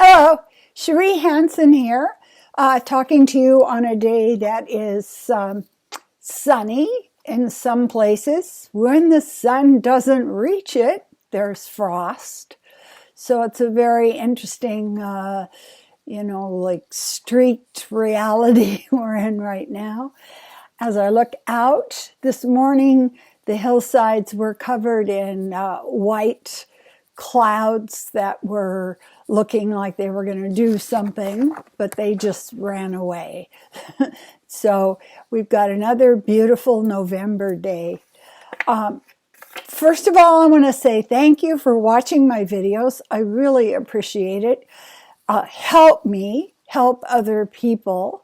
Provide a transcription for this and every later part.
Hello, Cherie Hanson here, talking to you on a day that is sunny in some places. When the sun doesn't reach it, there's frost. So it's a very interesting, like streaked reality we're in right now. As I look out this morning, the hillsides were covered in white clouds that were looking like they were going to do something, but they just ran away. So we've got another beautiful November day. First of all, I want to say thank you for watching my videos. I really appreciate it. Help me help other people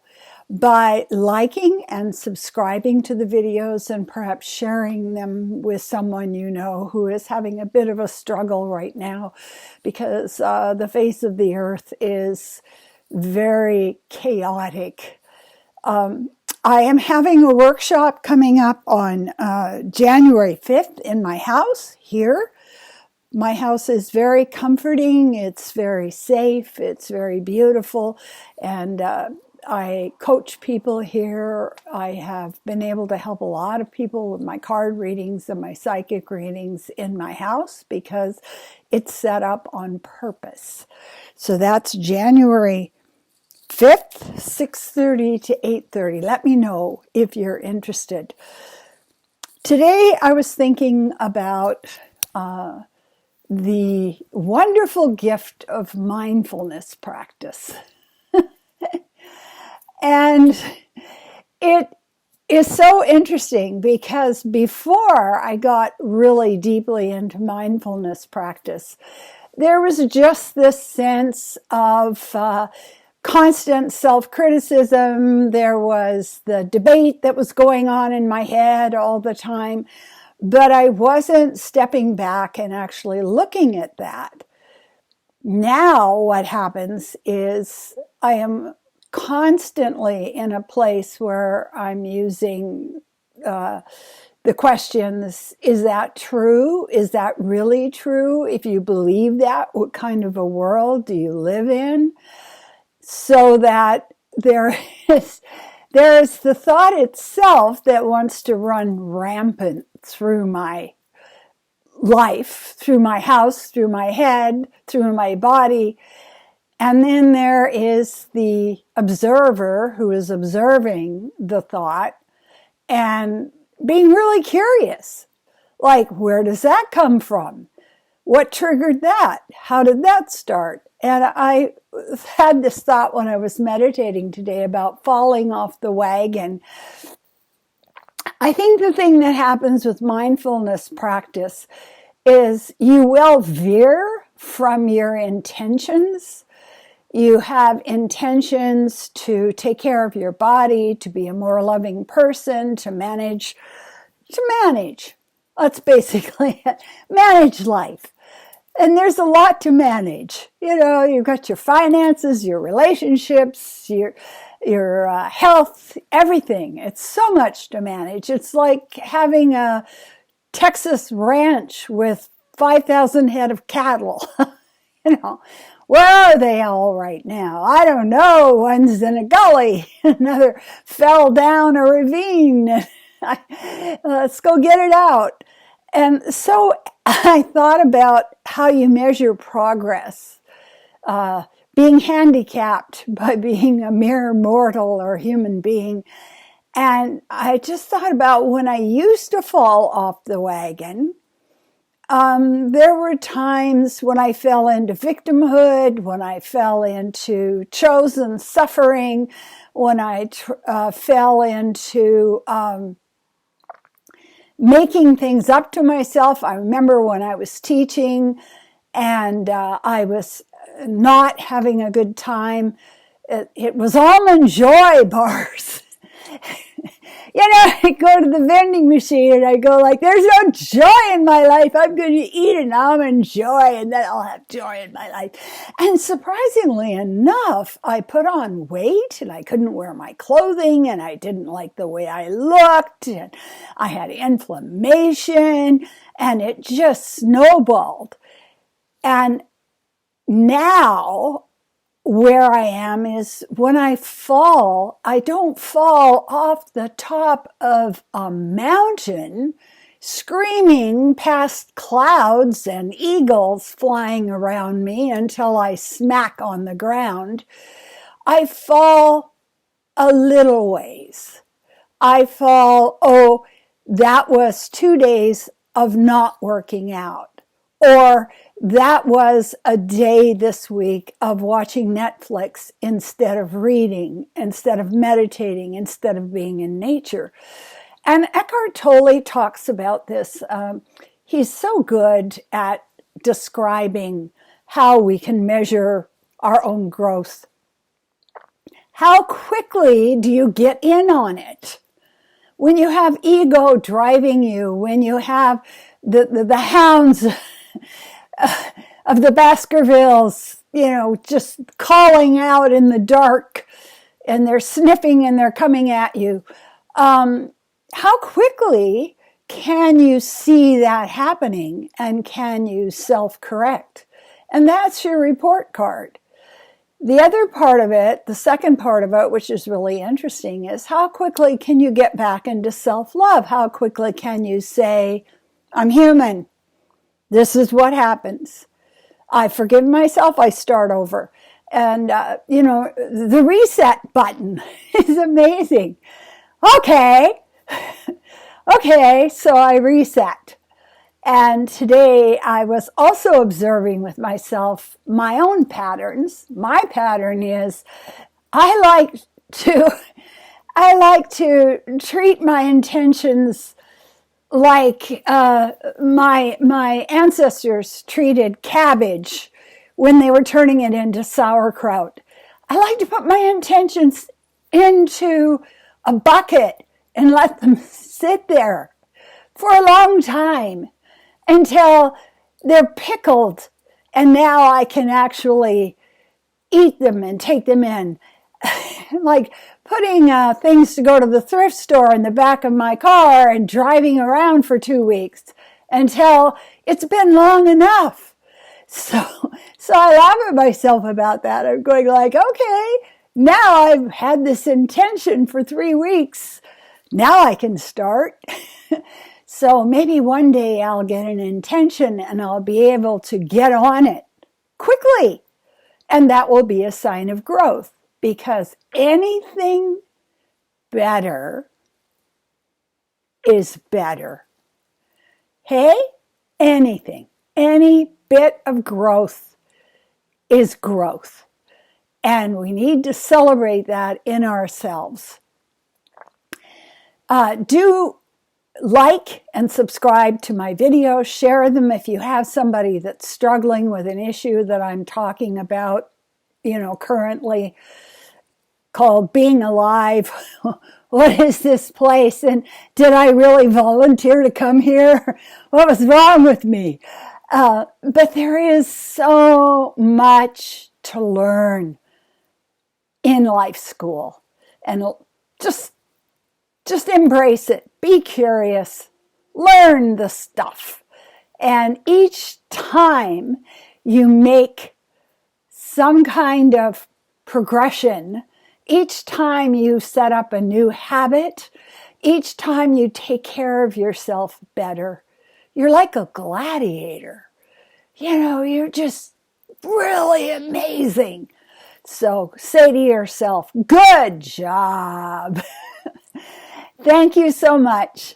by liking and subscribing to the videos and perhaps sharing them with someone you know who is having a bit of a struggle right now, because the face of the earth is very chaotic. I am having a workshop coming up on January 5th in my house here. My house is very comforting, it's very safe, it's very beautiful, and I coach people here. I have been able to help a lot of people with my card readings and my psychic readings in my house because it's set up on purpose. So that's January 5th, 6:30 to 8:30. Let me know if you're interested. Today I was thinking about the wonderful gift of mindfulness practice. And it is so interesting because before I got really deeply into mindfulness practice, there was just this sense of constant self-criticism. There was the debate that was going on in my head all the time, but I wasn't stepping back and actually looking at that. Now what happens is I am constantly in a place where I'm using the questions, is that true? Is that really true? If you believe that, what kind of a world do you live in? So that there is the thought itself that wants to run rampant through my life, through my house, through my head, through my body. And then there is the observer who is observing the thought and being really curious. Like, where does that come from? What triggered that? How did that start? And I had this thought when I was meditating today about falling off the wagon. I think the thing that happens with mindfulness practice is you will veer from your intentions. You have intentions to take care of your body, to be a more loving person, to manage. That's basically it. Manage life. And there's a lot to manage. You've got your finances, your relationships, your health, everything. It's so much to manage. It's like having a Texas ranch with 5,000 head of cattle. Where are they all right now? I don't know. One's in a gully. Another fell down a ravine. Let's go get it out. And so I thought about how you measure progress. Being handicapped by being a mere mortal or human being. And I just thought about when I used to fall off the wagon. There were times when I fell into victimhood, when I fell into chosen suffering, when I fell into making things up to myself. I remember when I was teaching and I was not having a good time. It was almond joy bars. I go to the vending machine and I go like, there's no joy in my life. I'm going to eat an almond joy and then I'll have joy in my life. And surprisingly enough, I put on weight and I couldn't wear my clothing and I didn't like the way I looked and I had inflammation and it just snowballed. And now where I am is when I fall, I don't fall off the top of a mountain screaming past clouds and eagles flying around me until I smack on the ground. I fall a little ways. I fall, oh, that was 2 days of not working out. Or that was a day this week of watching Netflix instead of reading, instead of meditating, instead of being in nature. And Eckhart Tolle talks about this. He's so good at describing how we can measure our own growth. How quickly do you get in on it? When you have ego driving you, when you have the hounds of the Baskervilles, just calling out in the dark, and they're sniffing and they're coming at you. How quickly can you see that happening, and can you self-correct? And that's your report card. The other part of it, the second part of it, which is really interesting, is how quickly can you get back into self-love? How quickly can you say, I'm human. This is what happens. I forgive myself. I start over. And, the reset button is amazing. Okay, so I reset. And today I was also observing with myself my own patterns. My pattern is I like to treat my intentions like my ancestors treated cabbage when they were turning it into sauerkraut. I like to put my intentions into a bucket and let them sit there for a long time until they're pickled, and now I can actually eat them and take them in. Like putting things to go to the thrift store in the back of my car and driving around for 2 weeks until it's been long enough. So I laugh at myself about that. I'm going like, okay, now I've had this intention for 3 weeks. Now I can start. So maybe one day I'll get an intention and I'll be able to get on it quickly. And that will be a sign of growth, because anything better is better. Hey, anything, any bit of growth is growth. And we need to celebrate that in ourselves. Do like and subscribe to my videos. Share them if you have somebody that's struggling with an issue that I'm talking about, currently, called being alive. What is this place? And did I really volunteer to come here? What was wrong with me? But there is so much to learn in life school. And just embrace it. Be curious. Learn the stuff. And each time you make some kind of progression, each time you set up a new habit, each time you take care of yourself better, you're like a gladiator. You're just really amazing. So say to yourself, good job. Thank you so much.